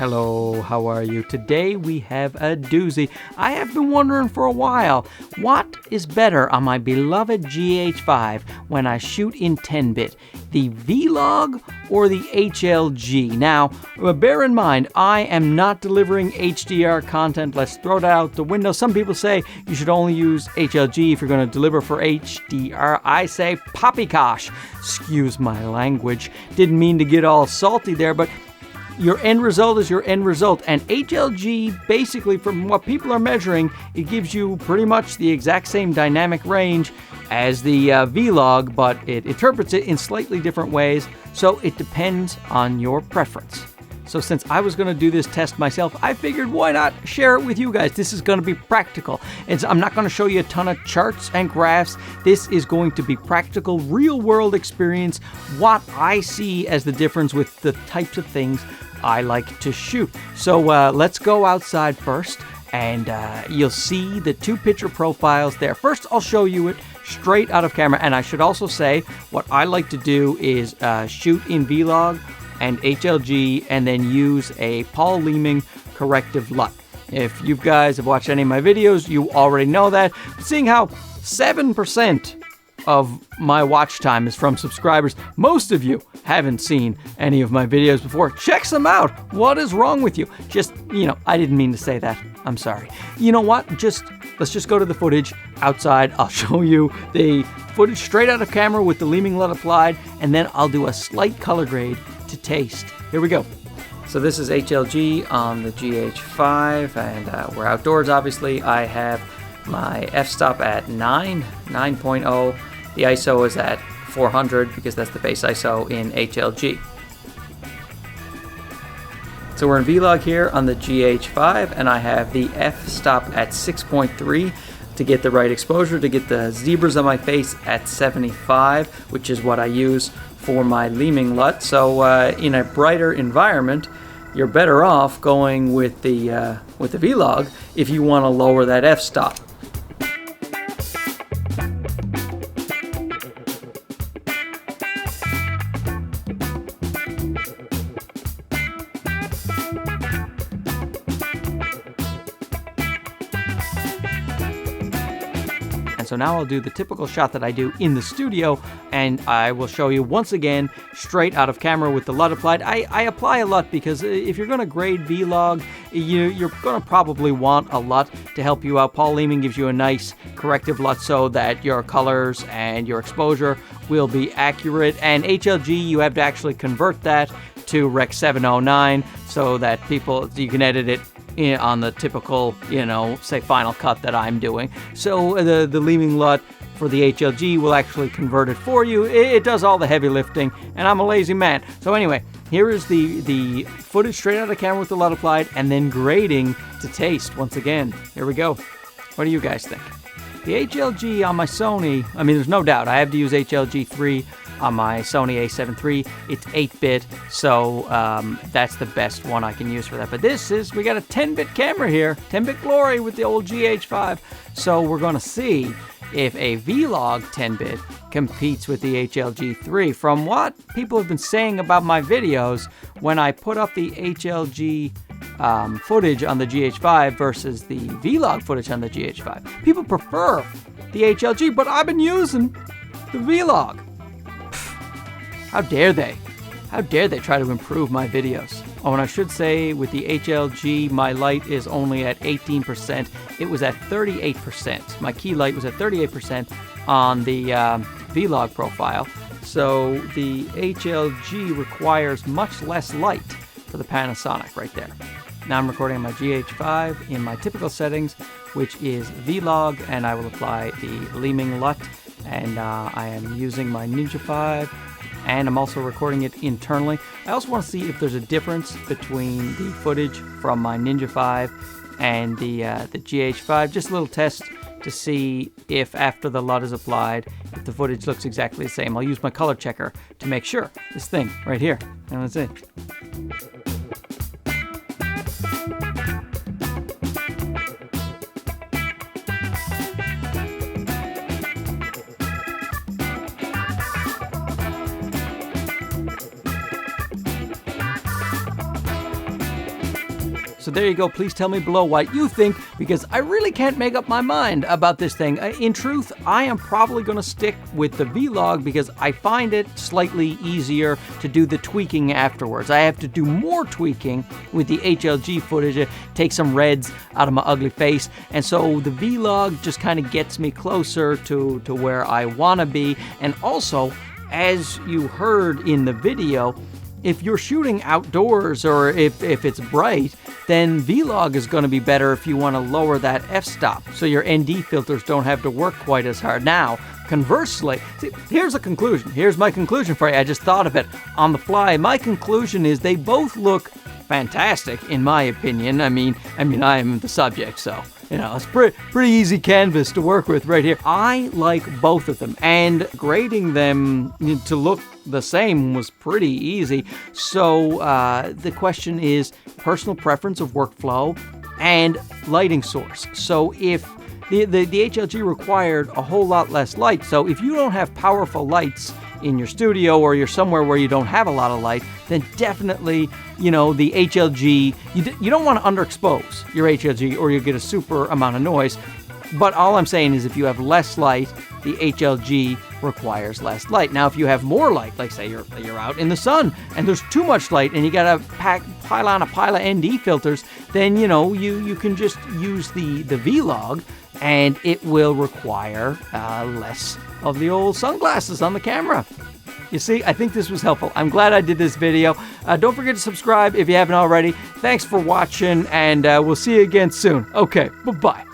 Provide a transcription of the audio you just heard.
Hello, how are you? Today we have a doozy. I have been wondering for a while, what is better on my beloved GH5 when I shoot in 10-bit? The Vlog or the HLG? Now, bear in mind, I am not delivering HDR content. Let's throw that out the window. Some people say you should only use HLG if you're going to deliver for HDR. I say poppycock. Excuse my language. Didn't mean to get all salty there, but your end result is your end result. And HLG, basically, from what people are measuring, it gives you pretty much the exact same dynamic range as the Vlog, but it interprets it in slightly different ways, so it depends on your preference. So since I was going to do this test myself, I figured why not share it with you guys. This is going to be practical. I'm not going to show you a ton of charts and graphs. This is going to be practical, real-world experience, what I see as the difference with the types of things I like to shoot. So let's go outside first, and you'll see the two picture profiles there. First, I'll show you it straight out of camera, and I should also say what I like to do is shoot in Vlog and HLG, and then use a Paul Leeming corrective LUT. If you guys have watched any of my videos, you already know that. But seeing how 7% of my watch time is from subscribers, most of you haven't seen any of my videos before. Check them out. What is wrong with you? Just, I didn't mean to say that. I'm sorry. You know what? Let's just go to the footage outside. I'll show you the footage straight out of camera with the Leeming LUT applied, and then I'll do a slight color grade to taste. Here we go. So this is HLG on the GH5, and we're outdoors, obviously. I have my f-stop at 9.0. The ISO is at 400 because that's the base ISO in HLG. So we're in Vlog here on the GH5, and I have the f-stop at 6.3 to get the right exposure, to get the zebras on my face at 75, which is what I use for my Leeming LUT. So in a brighter environment, you're better off going with the Vlog if you want to lower that f-stop. So now I'll do the typical shot that I do in the studio, and I will show you once again straight out of camera with the LUT applied. I apply a LUT because if you're going to grade Vlog, you're going to probably want a LUT to help you out. Paul Leeming gives you a nice corrective LUT so that your colors and your exposure will be accurate. And HLG, you have to actually convert that to Rec 709 so that you can edit it on the typical, say Final Cut that I'm doing. So the Leeming LUT for the HLG will actually convert it for you. It does all the heavy lifting, and I'm a lazy man. So anyway, here is the footage straight out of camera with the LUT applied, and then grading to taste once again. Here we go. What do you guys think? The HLG on my Sony, there's no doubt, I have to use HLG 3 on my Sony a7 III. It's 8-bit, so that's the best one I can use for that. But we got a 10-bit camera here, 10-bit glory with the old GH5. So we're going to see if a Vlog 10-bit competes with the HLG 3. From what people have been saying about my videos, when I put up the HLG footage on the GH5 versus the Vlog footage on the GH5, people prefer the HLG, but I've been using the Vlog. How dare they? How dare they try to improve my videos? Oh, and I should say with the HLG, my light is only at 18%. It was at 38%. My key light was at 38% on the Vlog profile. So the HLG requires much less light for the Panasonic right there. Now I'm recording on my GH5 in my typical settings, which is Vlog, and I will apply the Leeming LUT, and I am using my Ninja 5, and I'm also recording it internally. I also want to see if there's a difference between the footage from my Ninja 5 and the GH5. Just a little test to see if after the LUT is applied, if the footage looks exactly the same. I'll use my color checker to make sure. This thing right here. And let's see. So there you go. Please tell me below what you think, because I really can't make up my mind about this thing. In truth, I am probably going to stick with the Vlog because I find it slightly easier to do the tweaking afterwards. I have to do more tweaking with the HLG footage, take some reds out of my ugly face, and so the Vlog just kind of gets me closer to where I want to be. And also, as you heard in the video, if you're shooting outdoors or if it's bright, then Vlog is going to be better if you want to lower that f-stop so your ND filters don't have to work quite as hard. Now, conversely, see, here's a conclusion. Here's my conclusion for you. I just thought of it on the fly. My conclusion is they both look fantastic, in my opinion. I mean, I am the subject, so you know, it's pretty easy canvas to work with right here. I like both of them, and grading them to look the same was pretty easy. So the question is personal preference of workflow and lighting source. So if the HLG required a whole lot less light, so if you don't have powerful lights in your studio or you're somewhere where you don't have a lot of light, then definitely, you know, the HLG, you don't want to underexpose your HLG or you'll get a super amount of noise. But all I'm saying is if you have less light, the HLG requires less light. Now, if you have more light, like say you're out in the sun and there's too much light and you got to pile on a pile of ND filters, then, you know, you can just use the Vlog and it will require less of the old sunglasses on the camera. You see, I think this was helpful. I'm glad I did this video. Don't forget to subscribe if you haven't already. Thanks for watching, and we'll see you again soon. Okay, bye-bye.